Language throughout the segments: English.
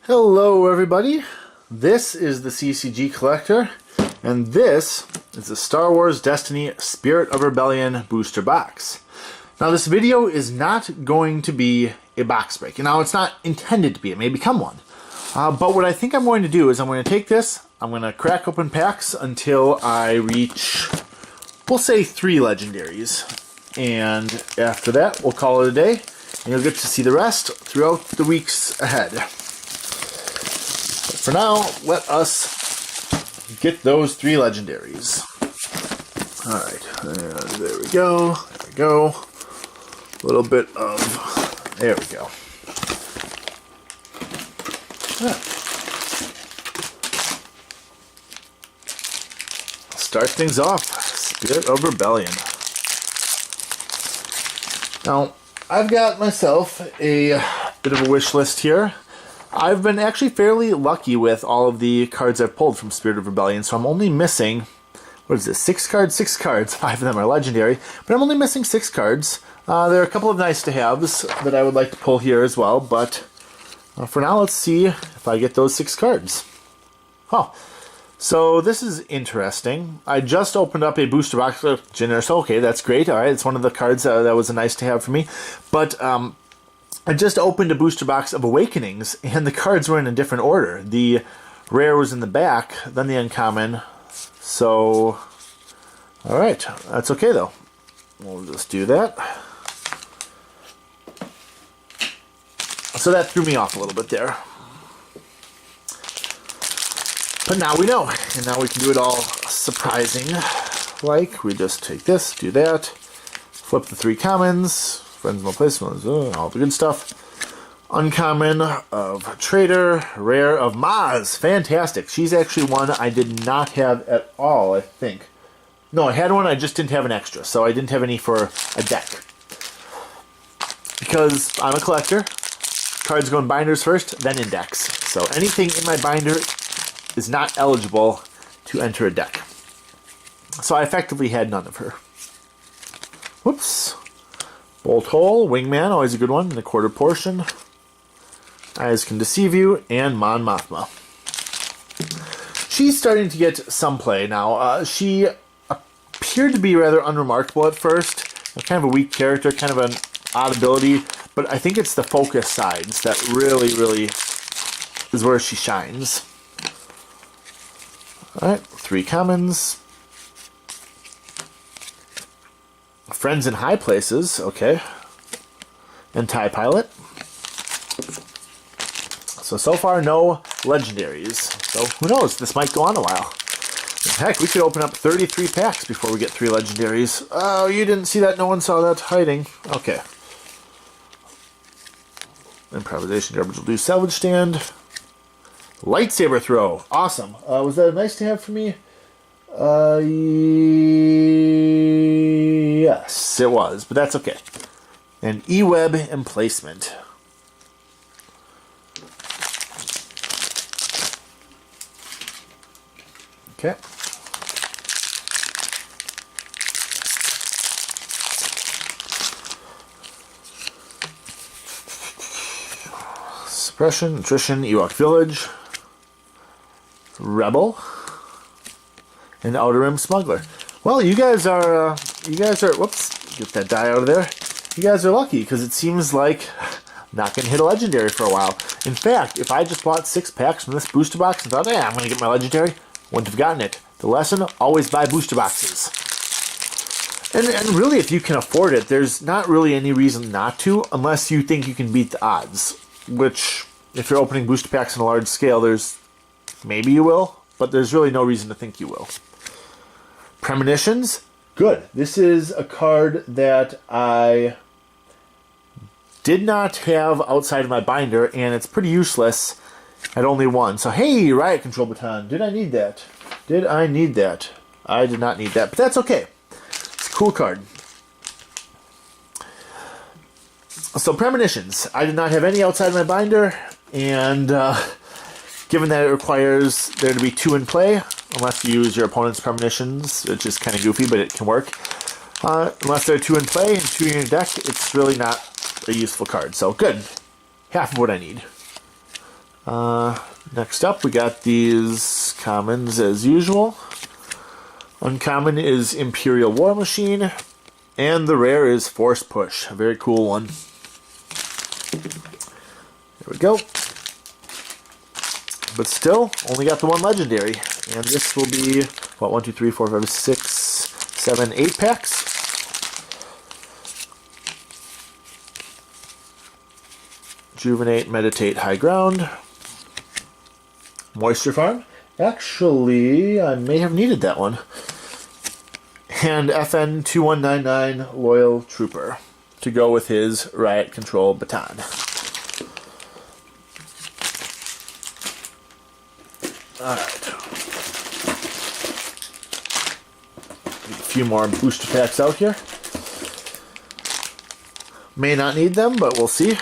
Hello everybody, this is the CCG Collector, and this is the Star Wars Destiny Spirit of Rebellion booster box. Now this video is not going to be a box break. Now it's not intended to be, it may become one. But what I think I'm going to do is I'm going to take this, I'm going to crack open packs until I reach, we'll say 3 legendaries. And after that, we'll call it a day, and you'll get to see the rest throughout the weeks ahead. For now, let us get those 3 legendaries. Alright, there we go, there we go. A little bit of, there we go. Start things off, Spirit of Rebellion. Now, I've got myself a bit of a wish list here. I've been actually fairly lucky with all of the cards I've pulled from Spirit of Rebellion, so I'm only missing, what is this, 6 cards? 6 cards, 5 of them are legendary, but I'm only missing 6 cards. There are a couple of nice-to-haves that I would like to pull here as well, but for now, let's see if I get those 6 cards. Oh, so this is interesting. I just opened up a booster box of Jenner, so okay, that's great. All right, it's one of the cards that was a nice-to-have for me, but I just opened a booster box of Awakenings, and the cards were in a different order. The rare was in the back, then the uncommon. So, alright, that's okay though. We'll just do that. So that threw me off a little bit there. But now we know, and now we can do it all surprising. Like, we just take this, do that, flip the 3 commons, Friends No Placements, all the good stuff. Uncommon of Trader, rare of Maz. Fantastic. She's actually one I did not have at all, I think. No, I had one, I just didn't have an extra, so I didn't have any for a deck. Because I'm a collector, cards go in binders first, then index. So anything in my binder is not eligible to enter a deck. So I effectively had none of her. Whoops. Bolt Hole, Wingman, always a good one, in a quarter portion. Eyes Can Deceive You, and Mon Mothma. She's starting to get some play now. She appeared to be rather unremarkable at first. Kind of a weak character, kind of an odd ability, but I think it's the focus sides that really, really is where she shines. Alright, 3 commons. Friends in High Places, okay. And TIE Pilot. So far no legendaries. So who knows, this might go on a while. Heck, we could open up 33 packs before we get 3 legendaries. Oh, you didn't see that, no one saw that hiding. Okay. Improvisation Garbage will do. Salvage Stand. Lightsaber Throw, awesome. Was that a nice to have for me? Yes, it was, but that's okay. And E-Web Emplacement. Okay. Suppression, Nutrition, Ewok Village, Rebel, and Outer Rim Smuggler. Well, you guys are, whoops, get that die out of there. You guys are lucky, because it seems like I'm not going to hit a legendary for a while. In fact, if I just bought 6 packs from this booster box and thought, hey, I'm going to get my legendary, wouldn't have gotten it. The lesson, always buy booster boxes. And really, if you can afford it, there's not really any reason not to, unless you think you can beat the odds. Which, if you're opening booster packs on a large scale, maybe you will, but there's really no reason to think you will. Premonitions, good. This is a card that I did not have outside of my binder, and it's pretty useless at only 1. So, hey, Riot Control Baton, did I need that? Did I need that? I did not need that, but that's okay. It's a cool card. So, Premonitions. I did not have any outside my binder, and given that it requires there to be 2 in play, unless you use your opponent's Premonitions, which is kind of goofy, but it can work. Unless there are 2 in play and 2 in your deck, it's really not a useful card. So, good. Half of what I need. Next up, we got these commons as usual. Uncommon is Imperial War Machine, and the rare is Force Push. A very cool one. There we go. But still, only got the one legendary. And this will be, what, 1, 2, 3, 4, 5, 6, 7, 8 packs. Juvenate, Meditate, High Ground. Moisture Farm. Actually, I may have needed that one. And FN 2199 Loyal Trooper to go with his Riot Control Baton. Alright. A few more booster packs out here. May not need them, but we'll see.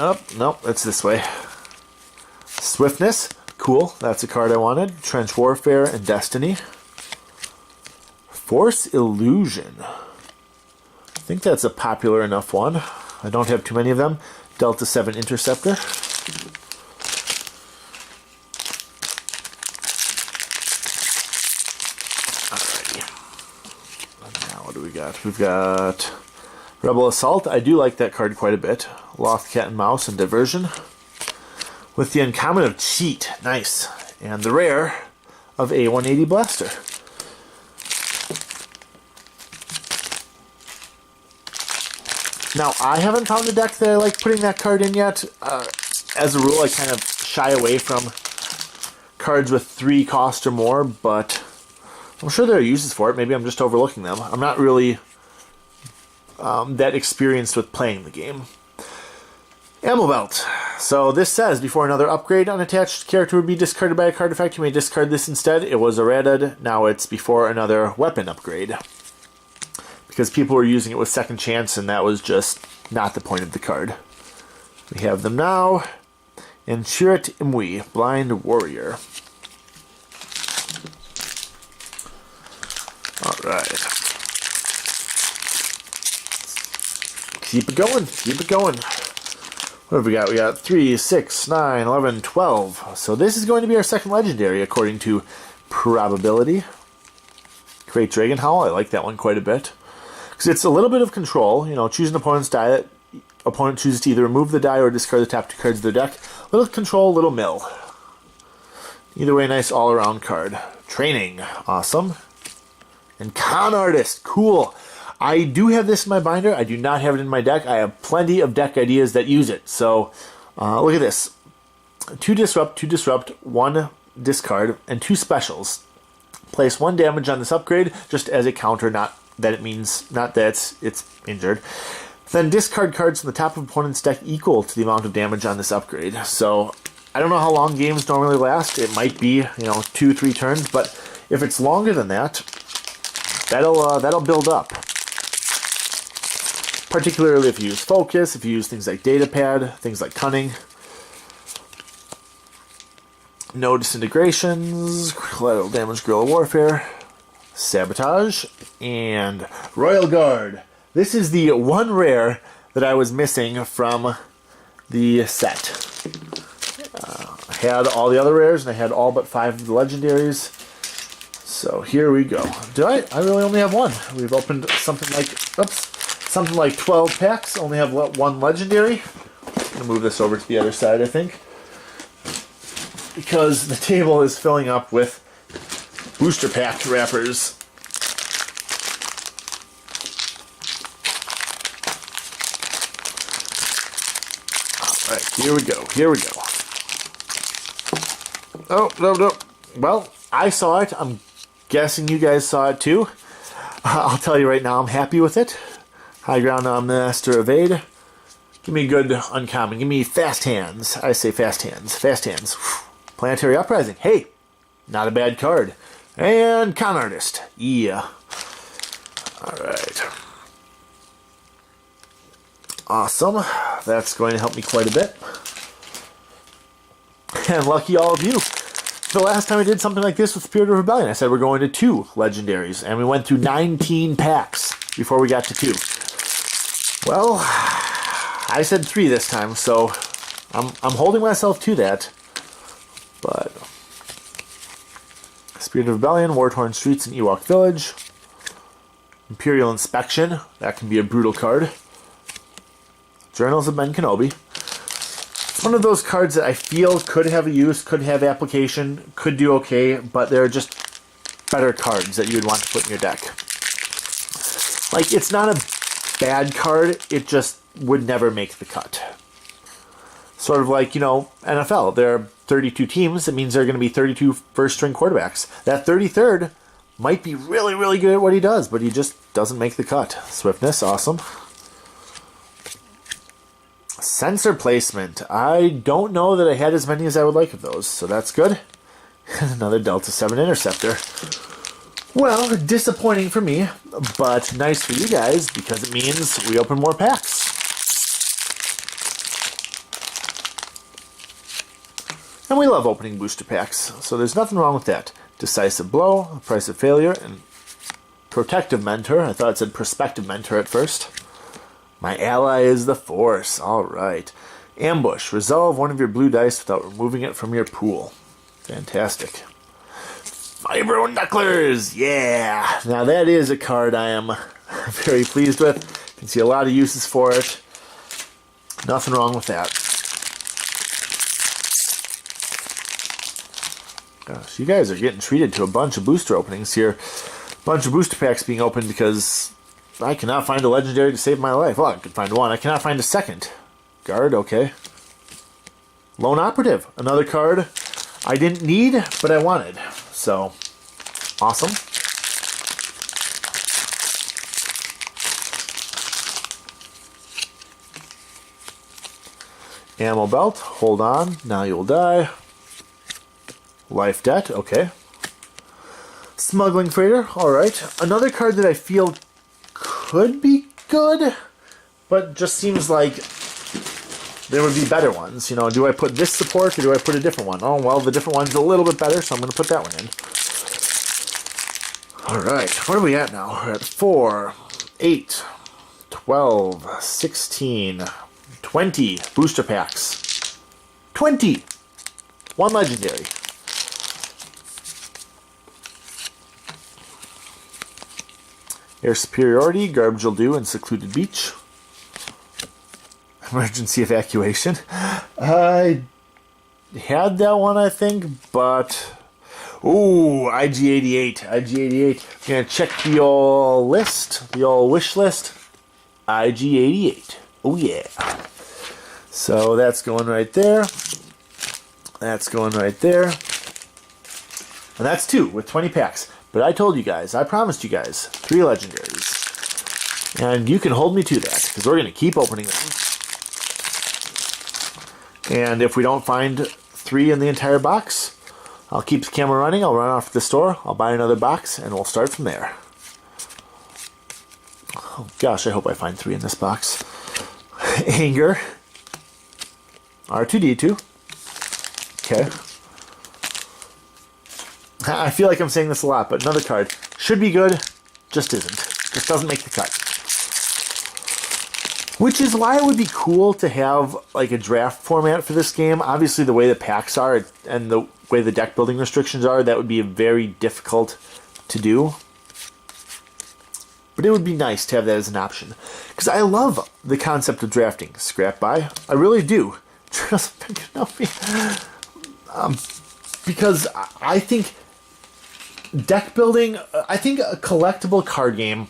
Oh, nope, it's this way. Swiftness, cool, that's a card I wanted. Trench Warfare and Destiny. Force Illusion. I think that's a popular enough one. I don't have too many of them. Delta 7 Interceptor. Alrighty. Now what do we got? We've got Rebel Assault. I do like that card quite a bit. Lost Cat and Mouse and Diversion. With the uncommon of Cheat. Nice. And the rare of a 180 Blaster. Now, I haven't found a deck that I like putting that card in yet. As a rule, I kind of shy away from cards with 3 cost or more, but I'm sure there are uses for it. Maybe I'm just overlooking them. I'm not really that experienced with playing the game. Ammo Belt. So this says, before another upgrade, unattached character would be discarded by a card effect, you may discard this instead. It was errated. Now it's before another weapon upgrade. Because people were using it with second chance, and that was just not the point of the card. We have them now. And Shirat Imwi, Blind Warrior. Alright. Keep it going, keep it going. What have we got? We got 3, 6, 9, 11, 12. So this is going to be our second legendary, according to probability. Great Dragon Howl, I like that one quite a bit. Because it's a little bit of control, you know, choose an opponent's die that opponent chooses to either remove the die or discard the top 2 cards of their deck. Little control, little mill. Either way, nice all-around card. Training, awesome. And Con Artist, cool. I do have this in my binder. I do not have it in my deck. I have plenty of deck ideas that use it. So, look at this. 2 disrupt, 1 discard, and 2 specials. Place 1 damage on this upgrade, just as a counter, not that it's injured. Then discard cards from the top of opponent's deck equal to the amount of damage on this upgrade. So I don't know how long games normally last. It might be, 2-3 turns, but if it's longer than that, that'll build up. Particularly if you use focus, if you use things like Datapad, things like Cunning. No disintegrations, collateral damage, guerrilla warfare. Sabotage, and Royal Guard. This is the one rare that I was missing from the set. I had all the other rares, and I had all but 5 of the legendaries. So here we go. I really only have 1. We've opened something like 12 packs. Only have 1 legendary. I'm gonna move this over to the other side, I think, because the table is filling up with booster pack wrappers. Alright, here we go. Oh, no. Well, I saw it. I'm guessing you guys saw it too. I'll tell you right now, I'm happy with it. High Ground on Master Evade. Give me a good uncommon. Give me Fast Hands. I say Fast Hands. Fast Hands. Planetary Uprising. Hey, not a bad card. And Con Artist. Yeah. Alright. Awesome. That's going to help me quite a bit. And lucky all of you. The last time I did something like this with Spirit of Rebellion, I said we're going to 2 legendaries. And we went through 19 packs before we got to 2. Well, I said 3 this time, so I'm holding myself to that. But Spirit of Rebellion, War-Torn Streets, and Ewok Village. Imperial Inspection, that can be a brutal card. Journals of Ben Kenobi. It's one of those cards that I feel could have a use, could have application, could do okay, but they're just better cards that you would want to put in your deck. Like, it's not a bad card, it just would never make the cut. Sort of like, you know, NFL. There are 32 teams. It means there are going to be 32 first-string quarterbacks. That 33rd might be really, really good at what he does, but he just doesn't make the cut. Swiftness, awesome. Sensor placement. I don't know that I had as many as I would like of those, so that's good. Another Delta 7 Interceptor. Well, disappointing for me, but nice for you guys because it means we open more packs. And we love opening booster packs, so there's nothing wrong with that. Decisive Blow, Price of Failure, and Protective Mentor. I thought it said Prospective Mentor at first. My ally is the Force. Alright. Ambush. Resolve one of your blue dice without removing it from your pool. Fantastic. Vibro Knucklers! Yeah! Now that is a card I am very pleased with. You can see a lot of uses for it. Nothing wrong with that. Gosh, you guys are getting treated to a bunch of booster openings here. A bunch of booster packs being opened because I cannot find a legendary to save my life. Well, I could find one. I cannot find a second. Guard, okay. Lone Operative, another card I didn't need, but I wanted. So, awesome. Ammo Belt, hold on, now you'll die. Life Debt, okay. Smuggling Freighter, alright. Another card that I feel could be good, but just seems like there would be better ones. You know, do I put this support or do I put a different one? Oh, well, the different one's a little bit better, so I'm going to put that one in. Alright, what are we at now? We're at 4, 8, 12, 16, 20 booster packs. 20! One legendary. Air Superiority, Garbage Will Do, and Secluded Beach. Emergency Evacuation. I had that one, I think, but... Ooh, IG-88. IG-88. Gonna check the old list, the old wish list. IG-88. Oh, yeah. So that's going right there. That's going right there. And that's 2 with 20 packs. But I told you guys, I promised you guys, 3 legendaries. And you can hold me to that, because we're going to keep opening them. And if we don't find 3 in the entire box, I'll keep the camera running, I'll run off to the store, I'll buy another box, and we'll start from there. Oh gosh, I hope I find 3 in this box. Anger. R2-D2. Okay. I feel like I'm saying this a lot, but another card. Should be good, just isn't. Just doesn't make the cut. Which is why it would be cool to have like a draft format for this game. Obviously the way the packs are and the way the deck building restrictions are, that would be very difficult to do. But it would be nice to have that as an option. Because I love the concept of drafting scrap buy. I really do. Because I think deck building, I think a collectible card game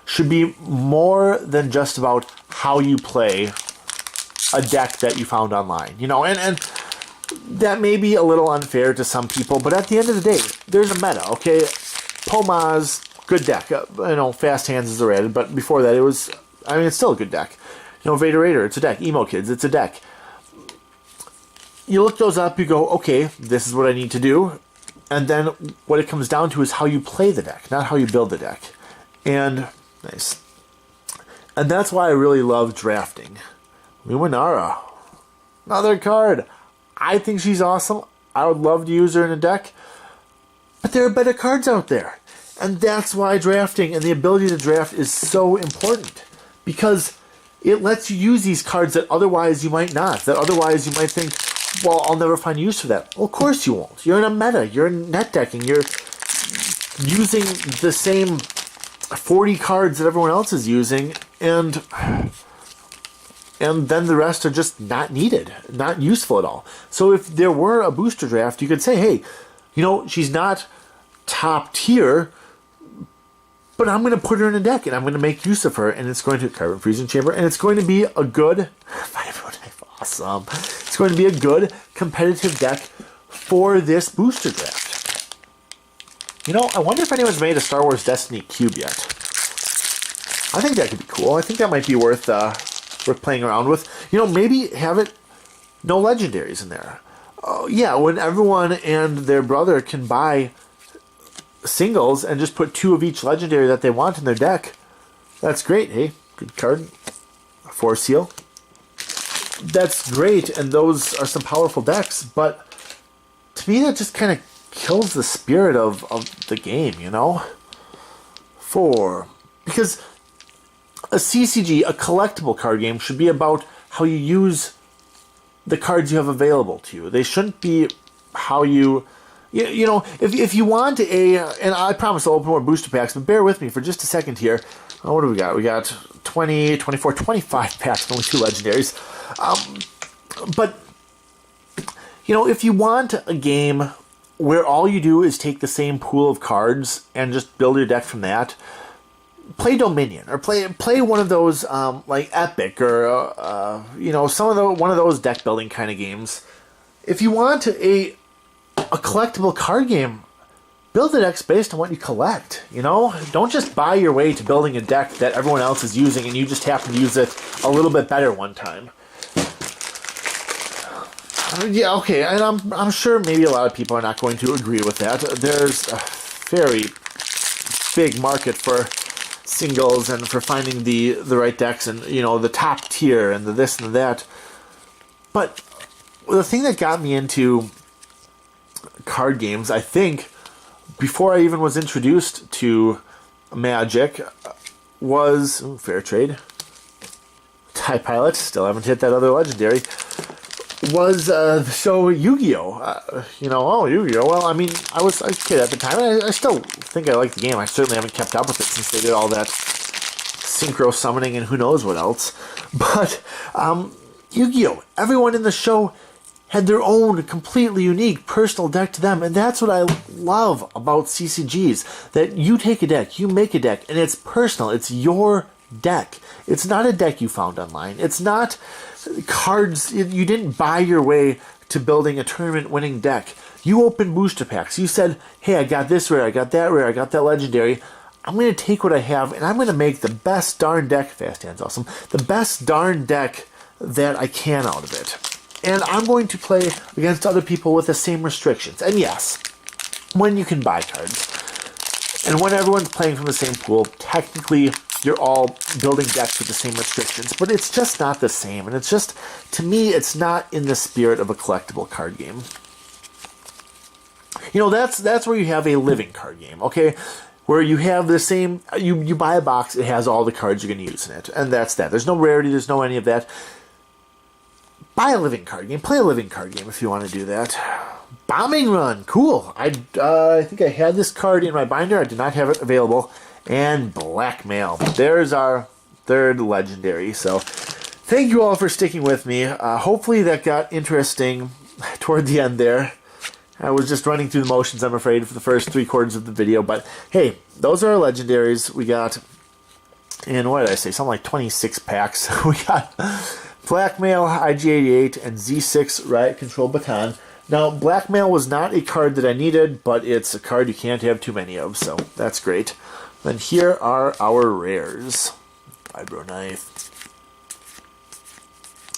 should be more than just about how you play a deck that you found online. You know, and that may be a little unfair to some people, but at the end of the day, there's a meta, okay? Pomaz, good deck. You know, Fast Hands is added, but before that it was, I mean, it's still a good deck. You know, Vader Raider, it's a deck. Emo Kids, it's a deck. You look those up, you go, okay, this is what I need to do. And then what it comes down to is how you play the deck, not how you build the deck. And, nice. And that's why I really love drafting. Luminara. Another card. I think she's awesome. I would love to use her in a deck. But there are better cards out there. And that's why drafting and the ability to draft is so important. Because it lets you use these cards that otherwise you might not. That otherwise you might think, well, I'll never find use for that. Well, of course you won't. You're in a meta. You're in net decking. You're using the same 40 cards that everyone else is using, and then the rest are just not needed, not useful at all. So if there were a booster draft, you could say, hey, you know, she's not top tier, but I'm going to put her in a deck, and I'm going to make use of her, and it's going to Carbon Freezing Chamber, and it's going to be a good, awesome, it's going to be a good competitive deck for this booster draft. You know, I wonder if anyone's made a Star Wars Destiny cube yet. I think that could be cool. I think that might be worth playing around with. You know, maybe have it no legendaries in there. Yeah, when everyone and their brother can buy singles and just put 2 of each legendary that they want in their deck, that's great. Hey, good card. Force Seal. That's great, and those are some powerful decks, but to me that just kind of kills the spirit of the game, you know? Because a CCG, a collectible card game, should be about how you use the cards you have available to you. They shouldn't be how you know, if you want and I promise I'll open more booster packs, but bear with me for just a second here. What do we got? We got 20, 24, 25 packs, only 2 legendaries. But, you know, if you want a game where all you do is take the same pool of cards and just build your deck from that, play Dominion, or play one of those like Epic, or you know, one of those deck building kind of games. If you want a collectible card game, build the decks based on what you collect. You know, don't just buy your way to building a deck that everyone else is using and you just happen to use it a little bit better one time. Yeah, okay, and I'm sure maybe a lot of people are not going to agree with that. There's a very big market for singles and for finding the right decks, and, you know, the top tier and the this and the that. But the thing that got me into card games, I think, before I even was introduced to Magic, was Fair Trade, TIE Pilot, still haven't hit that other legendary, was the show Yu-Gi-Oh! Yu-Gi-Oh! Well, I mean, I was a kid at the time. I still think I like the game. I certainly haven't kept up with it since they did all that synchro summoning and who knows what else. But Yu-Gi-Oh! Everyone in the show had their own completely unique personal deck to them, and that's what I love about CCGs. That you take a deck, you make a deck, and it's personal. It's your deck. It's not a deck you found online. It's not cards. You didn't buy your way to building a tournament-winning deck. You opened booster packs. You said, hey, I got this rare, I got that rare, I got that legendary. I'm going to take what I have, and I'm going to make the best darn deck, Fast Hand's awesome, the best darn deck that I can out of it. And I'm going to play against other people with the same restrictions. And yes, when you can buy cards, and when everyone's playing from the same pool, technically you're all building decks with the same restrictions, but it's just not the same. And it's just, to me, it's not in the spirit of a collectible card game. You know, that's where you have a living card game, okay? Where you have the same, you buy a box, it has all the cards you're going to use in it. And that's that. There's no rarity, there's no any of that. Buy a living card game. Play a living card game if you want to do that. Bombing Run. Cool. I think I had this card in my binder. I did not have it available. And Blackmail. There's our third legendary. So thank you all for sticking with me. Hopefully that got interesting toward the end there. I was just running through the motions, I'm afraid, for the first 3/4 of the video. But hey, those are our legendaries. We got, and what did I say? Something like 26 packs. We got Blackmail, IG-88, and Z6 Riot Control Baton. Now, Blackmail was not a card that I needed, but it's a card you can't have too many of, so that's great. Then here are our rares. Vibro Knife.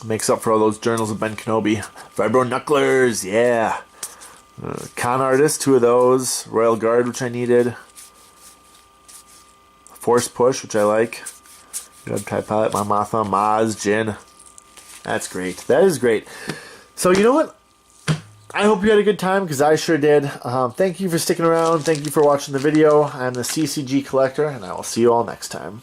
Makes up for all those journals of Ben Kenobi. Vibro Knucklers, yeah. Con Artist, 2 of those. Royal Guard, which I needed. Force Push, which I like. Got TIE Pilot, Mamatha, Maz, Jin. That's great. That is great. So, you know what? I hope you had a good time, because I sure did. Thank you for sticking around. Thank you for watching the video. I'm the CCG Collector, and I will see you all next time.